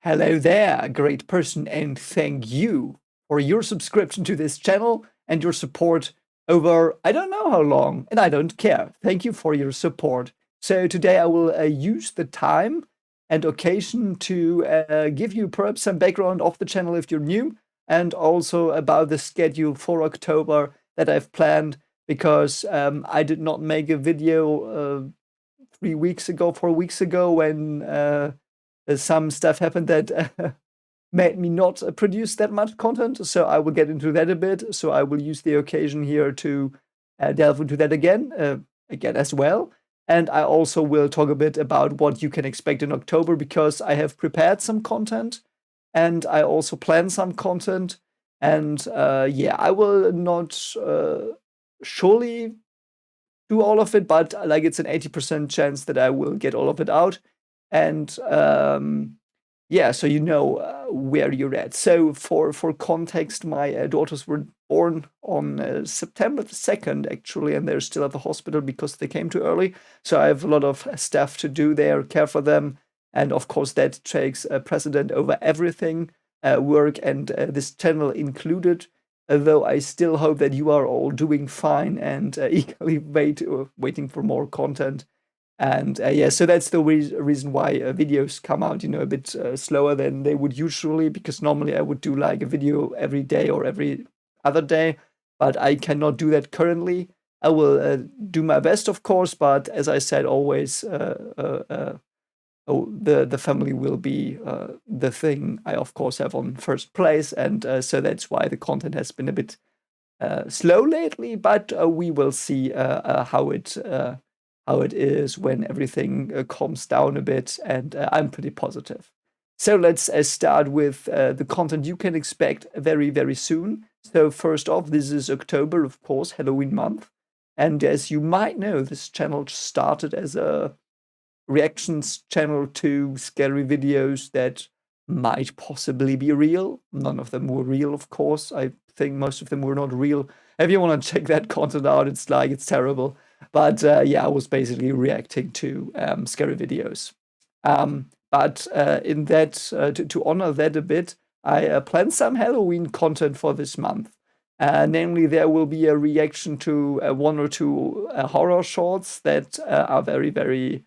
Hello there, great person, and thank you for your subscription to this channel and your support over I don't know how long, and I don't care. Thank you for your support. So today I will use the time and occasion to give you perhaps some background of the channel if you're new, and also about the schedule for October that I've planned, because I did not make a video 3 weeks ago, 4 weeks ago, when some stuff happened that made me not produce that much content. So I will get into that a bit. So I will use the occasion here to delve into that again as well. And I also will talk a bit about what you can expect in October, because I have prepared some content and I also plan some content. And yeah, I will not surely do all of it, but like it's an 80% chance that I will get all of it out. And yeah, so you know where you're at. So for context, my daughters were born on September 2nd, actually, and they're still at the hospital because they came too early. So I have a lot of stuff to do there, care for them. And of course, that takes precedent over everything, work and this channel included. Although I still hope that you are all doing fine and eagerly waiting for more content. And yeah, so that's the reason why videos come out, a bit slower than they would usually, because normally I would do like a video every day or every other day, but I cannot do that currently. I will do my best, of course, but as I said, always, the family will be the thing I, of course, have on first place, and so that's why the content has been a bit slow lately. But we will see how it is when everything calms down a bit, and I'm pretty positive. So let's start with the content you can expect very, very soon. So first off, this is October, of course, Halloween month, and as you might know, this channel started as a reactions channel to scary videos that might possibly be real. None of them were real, of course. I think most of them were not real. If you want to check that content out, it's terrible. But yeah, I was basically reacting to scary videos. But in that, to honor that a bit, I planned some Halloween content for this month. Namely, there will be a reaction to one or two horror shorts that are very, very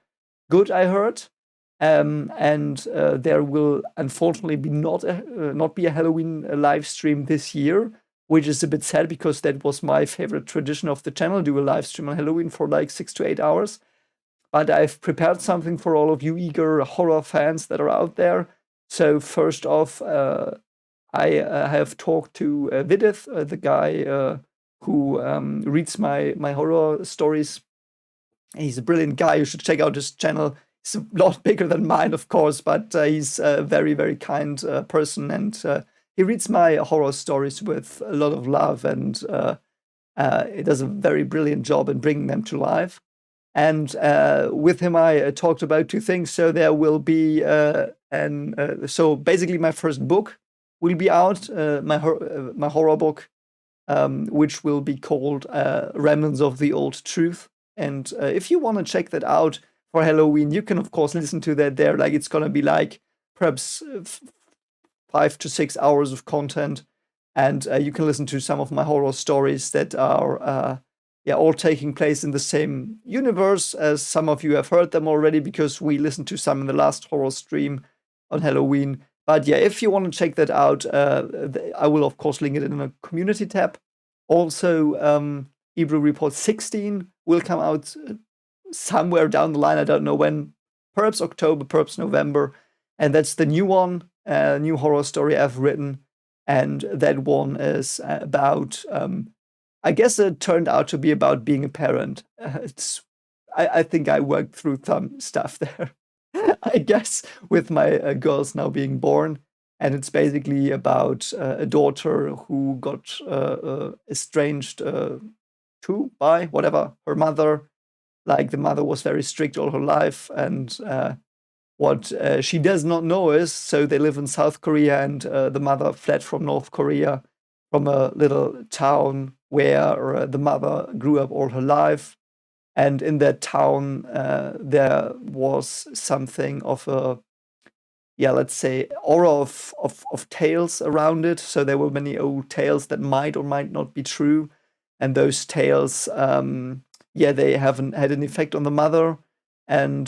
good, I heard. And there will unfortunately not be a Halloween live stream this year, which is a bit sad, because that was my favorite tradition of the channel, do a live stream on Halloween for like 6 to 8 hours. But I've prepared something for all of you eager horror fans that are out there. So first off, I have talked to Vidith, the guy who reads my horror stories. He's a brilliant guy. You should check out his channel. He's a lot bigger than mine, of course, but he's a very, very kind person, and he reads my horror stories with a lot of love, and he does a very brilliant job in bringing them to life. And with him, I talked about two things. So there will be so basically my first book will be out, my horror book, which will be called Remnants of the Old Truth. And if you want to check that out for Halloween, you can, of course, listen to that there. Like, it's going to be like perhaps 5 to 6 hours of content. And you can listen to some of my horror stories that are all taking place in the same universe, as some of you have heard them already, because we listened to some in the last horror stream on Halloween. But yeah, if you want to check that out, I will, of course, link it in a community tab. Also, Hebrew Report 16 will come out somewhere down the line. I don't know when, perhaps October, perhaps November. And that's the new one, new horror story I've written. And that one is about, I guess it turned out to be about being a parent. I think I worked through some stuff there, I guess, with my girls now being born. And it's basically about a daughter who got estranged by whatever her mother. Like, the mother was very strict all her life, and what she does not know is, so they live in South Korea, and the mother fled from North Korea, from a little town where the mother grew up all her life. And in that town, there was something of a let's say, aura of tales around it. So there were many old tales that might or might not be true, and those tales, they haven't had an effect on the mother, and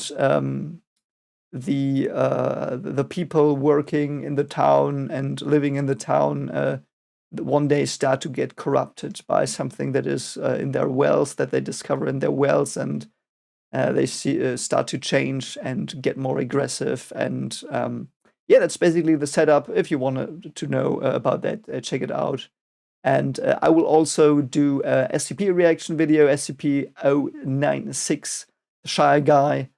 the people working in the town and living in the town one day start to get corrupted by something that is in their wells, that they discover in their wells, and they start to change and get more aggressive. And that's basically the setup. If you want to know about that, check it out. And I will also do a SCP reaction video, SCP-096, the Shire Guy.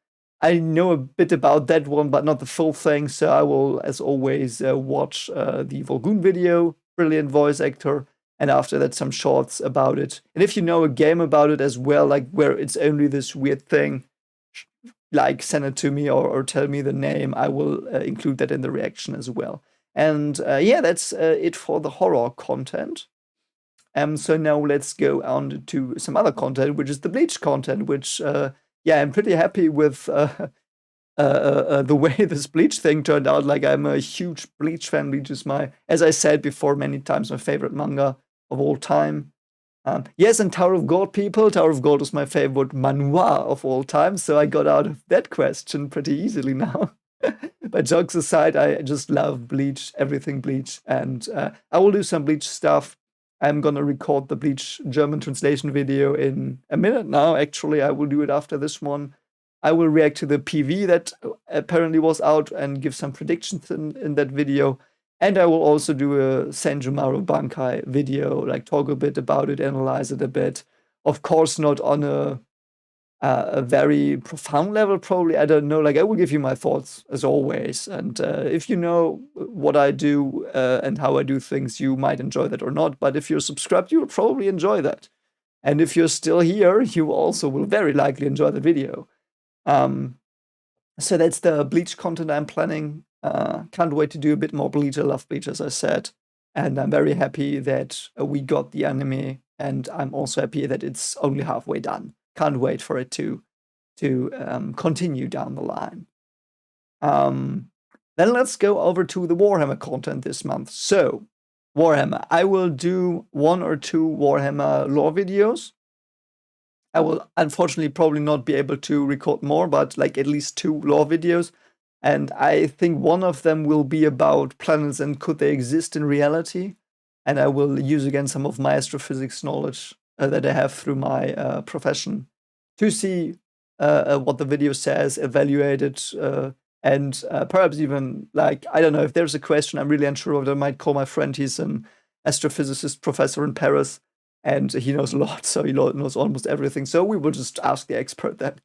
I know a bit about that one, but not the full thing. So I will, as always, watch the Volgoon video, brilliant voice actor, and after that, some shorts about it. And if you know a game about it as well, like where it's only this weird thing, like send it to me or tell me the name. I will include that in the reaction as well. And that's it for the horror content. So now let's go on to some other content, which is the Bleach content, which, I'm pretty happy with the way this Bleach thing turned out. Like, I'm a huge Bleach fan. Bleach is as I said before many times, my favorite manga of all time. Yes, and Tower of God, people. Tower of God is my favorite manhwa of all time, so I got out of that question pretty easily now. But jokes aside, I just love Bleach, everything Bleach, and I will do some Bleach stuff. I'm gonna record the Bleach German translation video in a minute now. Actually, I will do it after this one. I will react to the PV that apparently was out and give some predictions in that video. And I will also do a Senjumaru Bankai video, like talk a bit about it, analyze it a bit. Of course, not on a very profound level, probably. I don't know. Like, I will give you my thoughts as always. And if you know what I do and how I do things, you might enjoy that or not. But if you're subscribed, you will probably enjoy that. And if you're still here, you also will very likely enjoy the video. So that's the Bleach content I'm planning. Can't wait to do a bit more Bleach. I love Bleach, as I said. And I'm very happy that we got the anime. And I'm also happy that it's only halfway done. Can't wait for it to continue down the line. Then let's go over to the Warhammer content this month. So, Warhammer. I will do 1 or 2 Warhammer lore videos. I will unfortunately probably not be able to record more, but like at least 2 lore videos. And I think one of them will be about planets and could they exist in reality. And I will use again some of my astrophysics knowledge that I have through my profession to see what the video says, evaluate it, and perhaps even, like, I don't know, if there's a question I'm really unsure of, I might call my friend. He's an astrophysicist professor in Paris, and he knows a lot, so he knows almost everything. So we will just ask the expert then.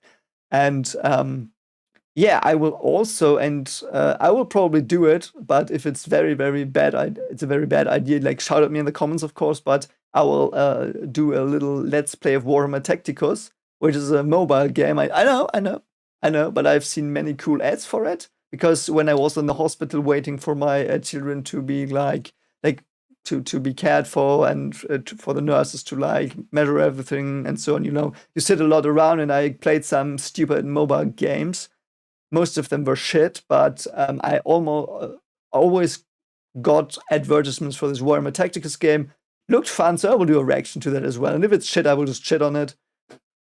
And I will also, and I will probably do it, but if it's very, very bad, it's a very bad idea, like shout at me in the comments, of course, but I will do a little Let's Play of Warhammer Tacticus, which is a mobile game. I know, but I've seen many cool ads for it, because when I was in the hospital waiting for my children to be to be cared for and for the nurses to like measure everything and so on, you sit a lot around, and I played some stupid mobile games. Most of them were shit, but I always got advertisements for this Warhammer Tacticus game. Looked fun, so I will do a reaction to that as well. And if it's shit, I will just shit on it.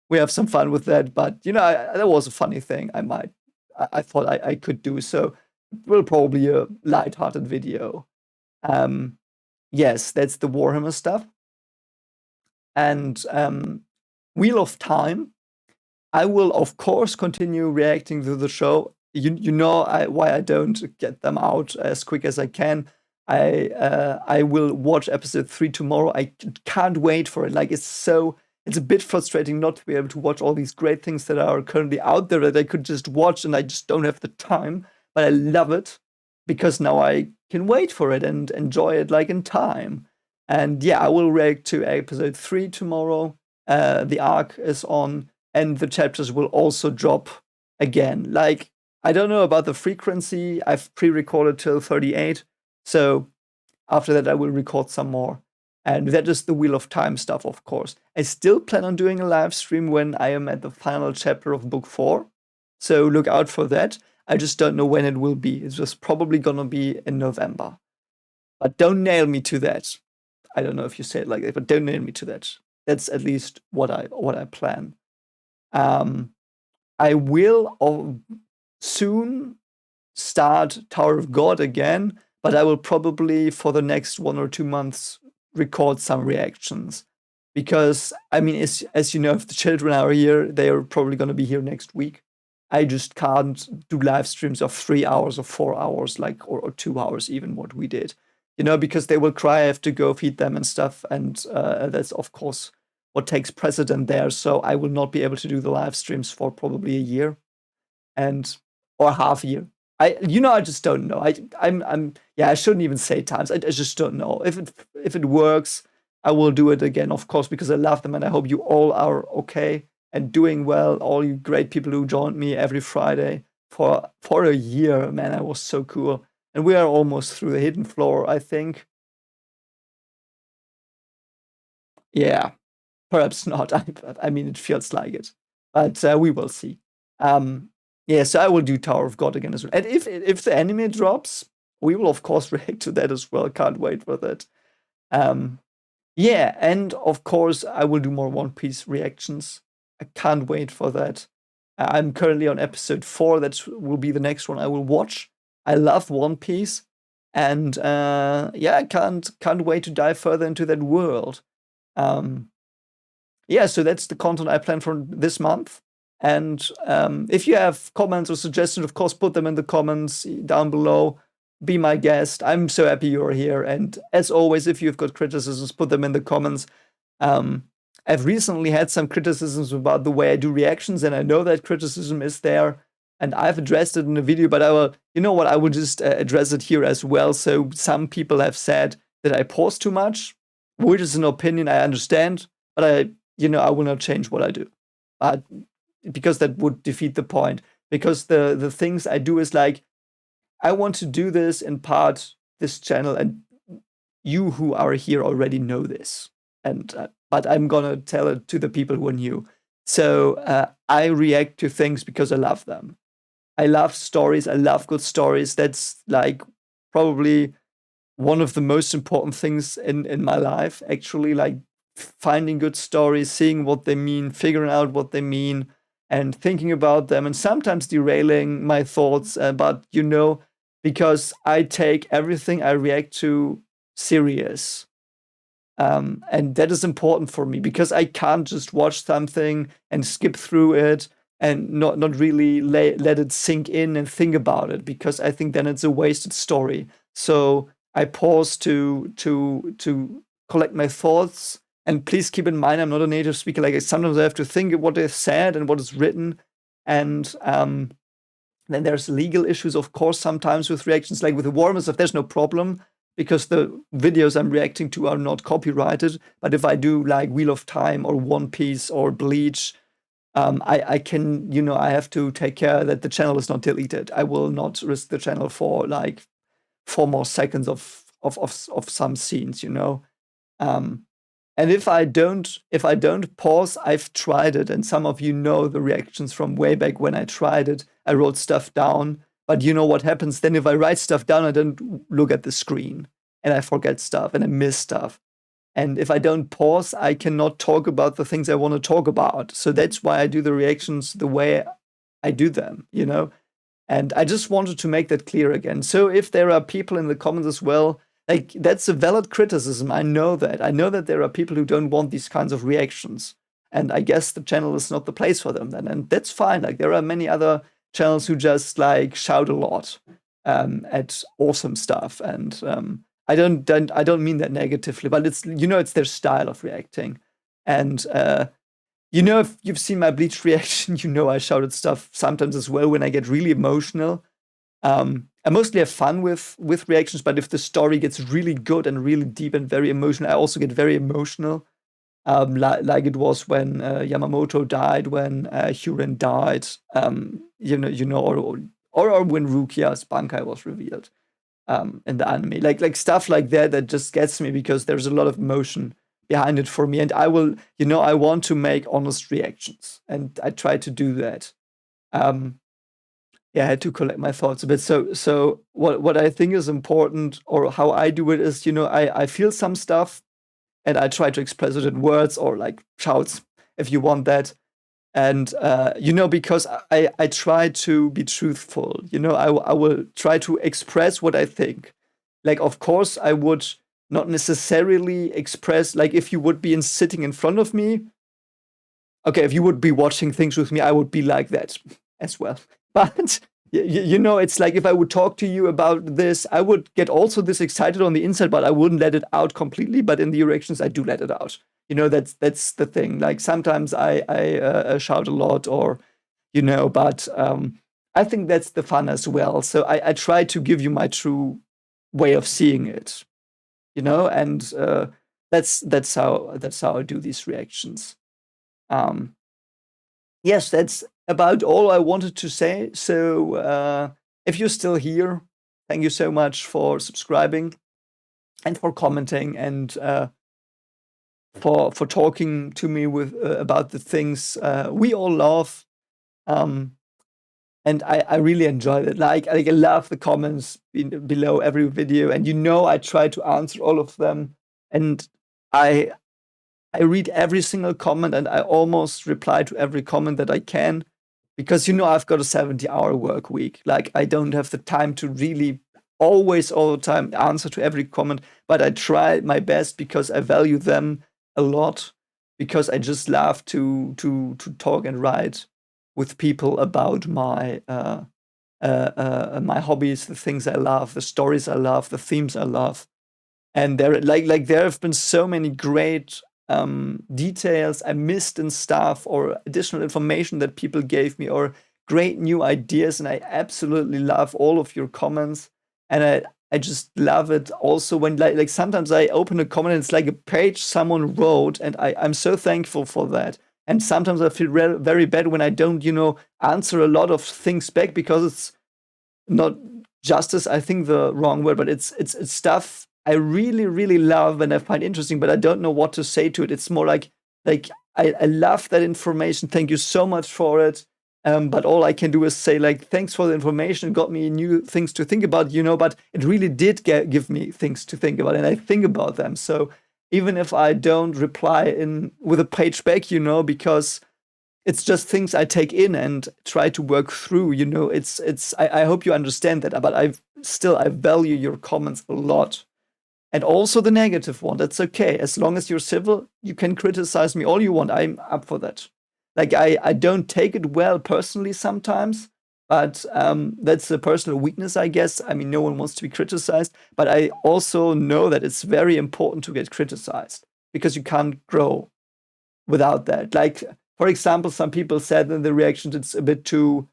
We have some fun with that, but that was a funny thing. I thought I could do, so it will probably be a lighthearted video. Yes, that's the Warhammer stuff. And Wheel of Time, I will, of course, continue reacting to the show. You know why I don't get them out as quick as I can. I will watch episode 3 tomorrow. I can't wait for it. Like, it's a bit frustrating not to be able to watch all these great things that are currently out there that I could just watch, and I just don't have the time. But I love it because now I can wait for it and enjoy it like in time. And I will react to episode 3 tomorrow. The arc is on, and the chapters will also drop again. Like, I don't know about the frequency. I've pre-recorded till 38. So after that, I will record some more. And that is the Wheel of Time stuff, of course. I still plan on doing a live stream when I am at the final chapter of book 4. So look out for that. I just don't know when it will be. It's just probably gonna be in November. But don't nail me to that. I don't know if you say it like that, but don't nail me to that. That's at least what I plan. Um, I will soon start Tower of God again, but I will probably for the next 1 or 2 months record some reactions. Because I mean, as you know, if the children are here, they are probably going to be here next week. I just can't do live streams of 3 hours or 4 hours, like or 2 hours, even what we did, because they will cry. I have to go feed them and stuff, and that's of course what takes precedent there. So I will not be able to do the live streams for probably a year, and or half a year. I just don't know. Yeah, I shouldn't even say times. I just don't know. If it works, I will do it again, of course, because I love them, and I hope you all are okay and doing well. All you great people who joined me every Friday for a year, man, that was so cool. And we are almost through the hidden floor, I think. Yeah, perhaps not. I mean, it feels like it, but we will see. Yeah, so I will do Tower of God again as well. And if the anime drops, we will of course react to that as well. Can't wait for that. Yeah, and of course I will do more One Piece reactions. I can't wait for that. I'm currently on episode 4. That will be the next one I will watch. I love One Piece, and yeah, I can't wait to dive further into that world. Um, yeah, so that's the content I plan for this month. And if you have comments or suggestions, of course, put them in the comments down below. Be my guest. I'm so happy you're here. And as always, if you've got criticisms, put them in the comments. I've recently had some criticisms about the way I do reactions, and I know that criticism is there. And I've addressed it in a video, but I will, you know what, I will just address it here as well. So some people have said that I pause too much, which is an opinion I understand, but I will not change what I do. Because that would defeat the point. Because the things I do is like, I want to do this in part, this channel, and you who are here already know this. And but I'm gonna tell it to the people who are new. So I react to things because I love them. I love stories. I love good stories. That's like probably one of the most important things in my life, actually, like finding good stories, seeing what they mean, figuring out what they mean, and thinking about them, and sometimes derailing my thoughts. But because I take everything I react to serious. And that is important for me because I can't just watch something and skip through it and not really let it sink in and think about it, because I think then it's a wasted story. So I pause to collect my thoughts. And please keep in mind, I'm not a native speaker. Like sometimes I have to think of what is said and what is written. And then there's legal issues, of course, sometimes with reactions. Like with the Warhammer stuff, there's no problem because the videos I'm reacting to are not copyrighted. But if I do like Wheel of Time or One Piece or Bleach, I can, I have to take care that the channel is not deleted. I will not risk the channel for like 4 more seconds of some scenes, and if I don't pause, I've tried it, and some of you know the reactions from way back when I tried it. I wrote stuff down, but you know what happens then? If I write stuff down, I don't look at the screen, and I forget stuff, and I miss stuff. And if I don't pause, I cannot talk about the things I want to talk about. So that's why I do the reactions the way I do them, And I just wanted to make that clear again. So if there are people in the comments as well, like that's a valid criticism. I know that. I know that there are people who don't want these kinds of reactions. And I guess the channel is not the place for them then. And that's fine. Like there are many other channels who just like shout a lot at awesome stuff. And I don't mean that negatively, but it's it's their style of reacting. And if you've seen my Bleach reaction, I shouted stuff sometimes as well when I get really emotional. I mostly have fun with reactions, but if the story gets really good and really deep and very emotional, I also get very emotional. Like it was when Yamamoto died, when Hurin died, or when Rukia's Bankai was revealed in the anime. Like stuff like that just gets me because there's a lot of emotion behind it for me, and I will, I want to make honest reactions, and I try to do that. Yeah, I had to collect my thoughts a bit. So what I think is important, or how I do it, is, I feel some stuff and I try to express it in words or like shouts, if you want that. And because I try to be truthful. I will try to express what I think. Like, of course, I would not necessarily express, like, if you would be sitting in front of me. Okay, if you would be watching things with me, I would be like that as well. But it's like, if I would talk to you about this, I would get also this excited on the inside, but I wouldn't let it out completely. But in the reactions, I do let it out. That's the thing. Like, sometimes I shout a lot, or but I think that's the fun as well. So I try to give you my true way of seeing it, and that's how I do these reactions. Yes, that's about all I wanted to say. So if you're still here, thank you so much for subscribing and for commenting, and for talking to me with about the things we all love. And I really enjoyed it. Like, I love the comments below every video, and I try to answer all of them. And I read every single comment, and I almost reply to every comment that I can, because I've got a 70-hour work week. Like, I don't have the time to really always, all the time, answer to every comment, but I try my best because I value them a lot, because I just love to talk and write with people about my my hobbies, the things I love, the stories I love, the themes I love. And there have been so many great details I missed and stuff, or additional information that people gave me, or great new ideas. And I absolutely love all of your comments. And I just love it also when like sometimes I open a comment and it's like a page someone wrote, and I'm so thankful for that. And sometimes I feel very bad when I don't, answer a lot of things back, because it's not justice, I think the wrong word, but it's stuff I really, really love and I find interesting, but I don't know what to say to it. It's more like I love that information. Thank you so much for it. But all I can do is say, like, thanks for the information. It got me new things to think about, but it really did give me things to think about, and I think about them. So even if I don't reply with a page back, because it's just things I take in and try to work through, I hope you understand that, but I value your comments a lot. And also the negative one, that's okay. As long as you're civil, you can criticize me all you want. I'm up for that. Like, I don't take it well personally sometimes, but that's a personal weakness, I guess. I mean, no one wants to be criticized, but I also know that it's very important to get criticized, because you can't grow without that. Like, for example, some people said in the reactions it's a bit too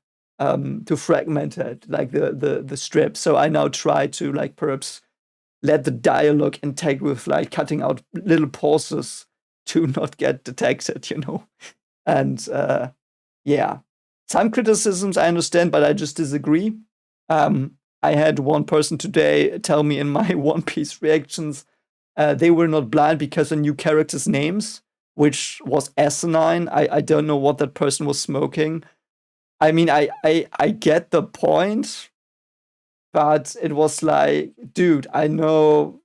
fragmented, like the strip. So I now try to, like, perhaps let the dialogue intake with, like, cutting out little pauses to not get detected, And yeah, some criticisms I understand, but I just disagree. I had one person today tell me in my One Piece reactions they were not blind because of new characters' names, which was asinine. I don't know what that person was smoking. I mean, I get the point, but it was like, dude, I know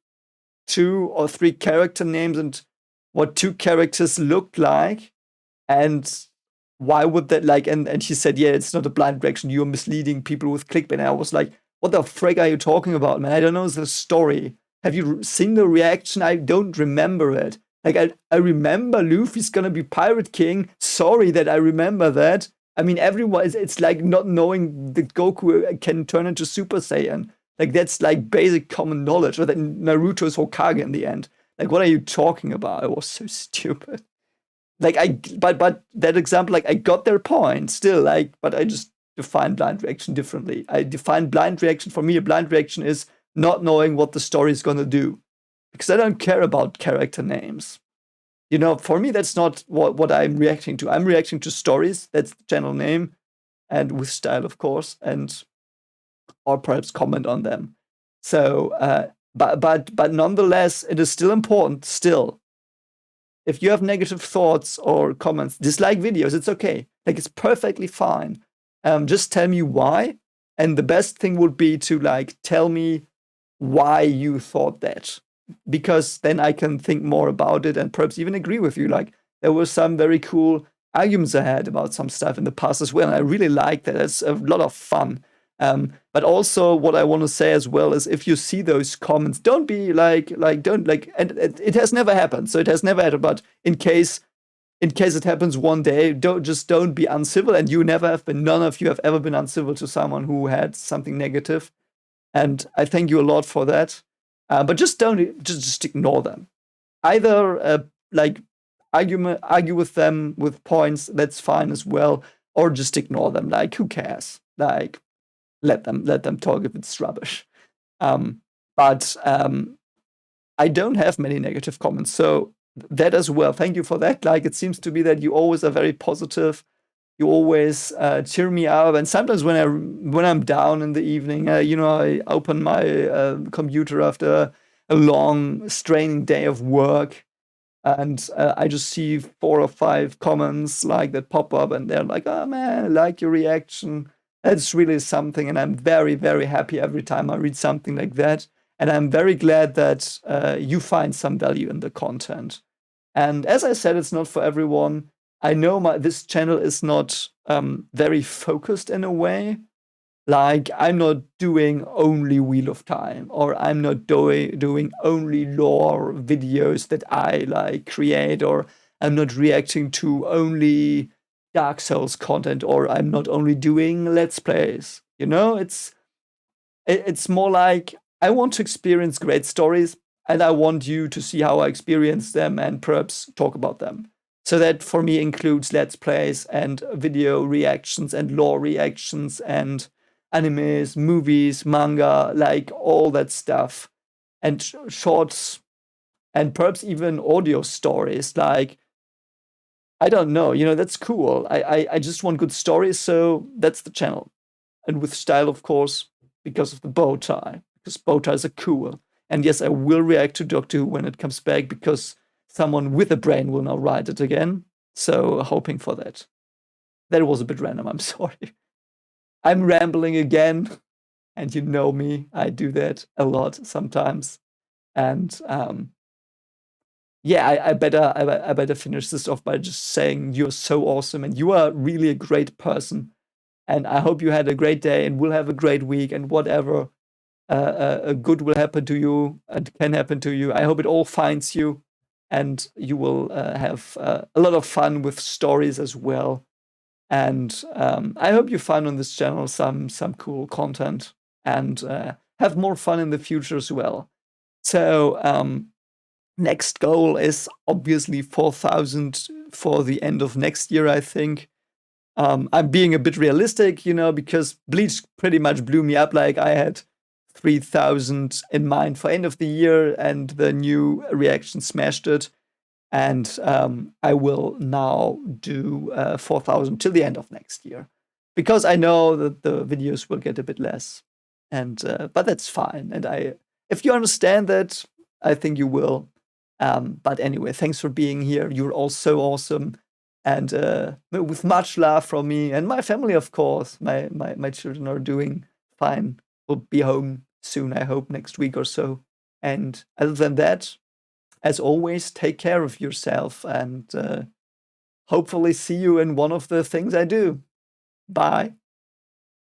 2 or 3 character names and what 2 characters looked like. And why would that, like, and he said, yeah, it's not a blind reaction. You're misleading people with clickbait. And I was like, what the frick are you talking about, man? I don't know the story. Have you seen the reaction? I don't remember it. Like, I remember Luffy's gonna be Pirate King. Sorry that I remember that. I mean, everyone, it's like not knowing that Goku can turn into Super Saiyan. Like, that's like basic common knowledge. Or that Naruto is Hokage in the end. Like, what are you talking about? It was so stupid. Like, but that example, like, I got their point still, like, but I just define blind reaction differently. I define blind reaction, for me, a blind reaction is not knowing what the story is gonna do, because I don't care about character names. For me, that's not what I'm reacting to. I'm reacting to stories. That's the channel name, and with style, of course, and or perhaps comment on them. So, but nonetheless, it is still important. Still, if you have negative thoughts or comments, dislike videos. It's okay. Like, it's perfectly fine. Just tell me why, And the best thing would be to like tell me why you thought that, because then I can think more about it and perhaps even agree with you. Like there were some very cool arguments I had about some stuff in the past as well. And I really like that. It's a lot of fun. But also what I want to say as well is if you see those comments, don't be don't and it has never happened. So it has never happened, but in case it happens one day, don't be uncivil. And you never have been, none of you have ever been uncivil to someone who had something negative. And I thank you a lot for that. But just don't just ignore them. Either like argue with them with points, that's fine as well, or just ignore them. Like who cares? Like let them talk if it's rubbish. But I don't have many negative comments, so that as well. Thank you for that. Like it seems to be that you always are very positive. You always cheer me up, and sometimes when I'm down in the evening, I open my computer after a long, straining day of work, and I just see 4 or 5 comments like that pop up, and they're like, "Oh man, I like your reaction." That's really something, and I'm very, very happy every time I read something like that. And I'm very glad that you find some value in the content. And as I said, it's not for everyone. I know this channel is not very focused in a way. Like I'm not doing only Wheel of Time, or I'm not doing only lore videos that I like create, or I'm not reacting to only Dark Souls content, or I'm not only doing Let's Plays. It's more like I want to experience great stories, and I want you to see how I experience them and perhaps talk about them. So that for me includes Let's Plays and video reactions and lore reactions and animes, movies, manga, like all that stuff, and shorts, and perhaps even audio stories. Like I don't know, that's cool. I just want good stories, so that's the channel, and with style, of course, because of the bow tie, because bow ties are cool. And yes, I will react to Doctor Who when it comes back, because someone with a brain will now write it again. So hoping for that. That was a bit random. I'm sorry. I'm rambling again, and you know me. I do that a lot sometimes. And yeah, I better finish this off by just saying you're so awesome, and you are really a great person. And I hope you had a great day and will have a great week, and whatever good will happen to you and can happen to you, I hope it all finds you, and you will have a lot of fun with stories as well. And I hope you find on this channel some cool content, and have more fun in the future as well. So next goal is obviously 4,000 for the end of next year, I think. I'm being a bit realistic, because Bleach pretty much blew me up. Like I had 3,000 in mind for end of the year, and the new reaction smashed it. And I will now do 4,000 till the end of next year, because I know that the videos will get a bit less, and but that's fine. And if you understand that, I think you will. But anyway, thanks for being here. You're all so awesome. And with much love from me and my family, of course. My children are doing fine. Will be home soon, I hope, next week or so. And other than that, as always, take care of yourself, and hopefully see you in one of the things I do. Bye.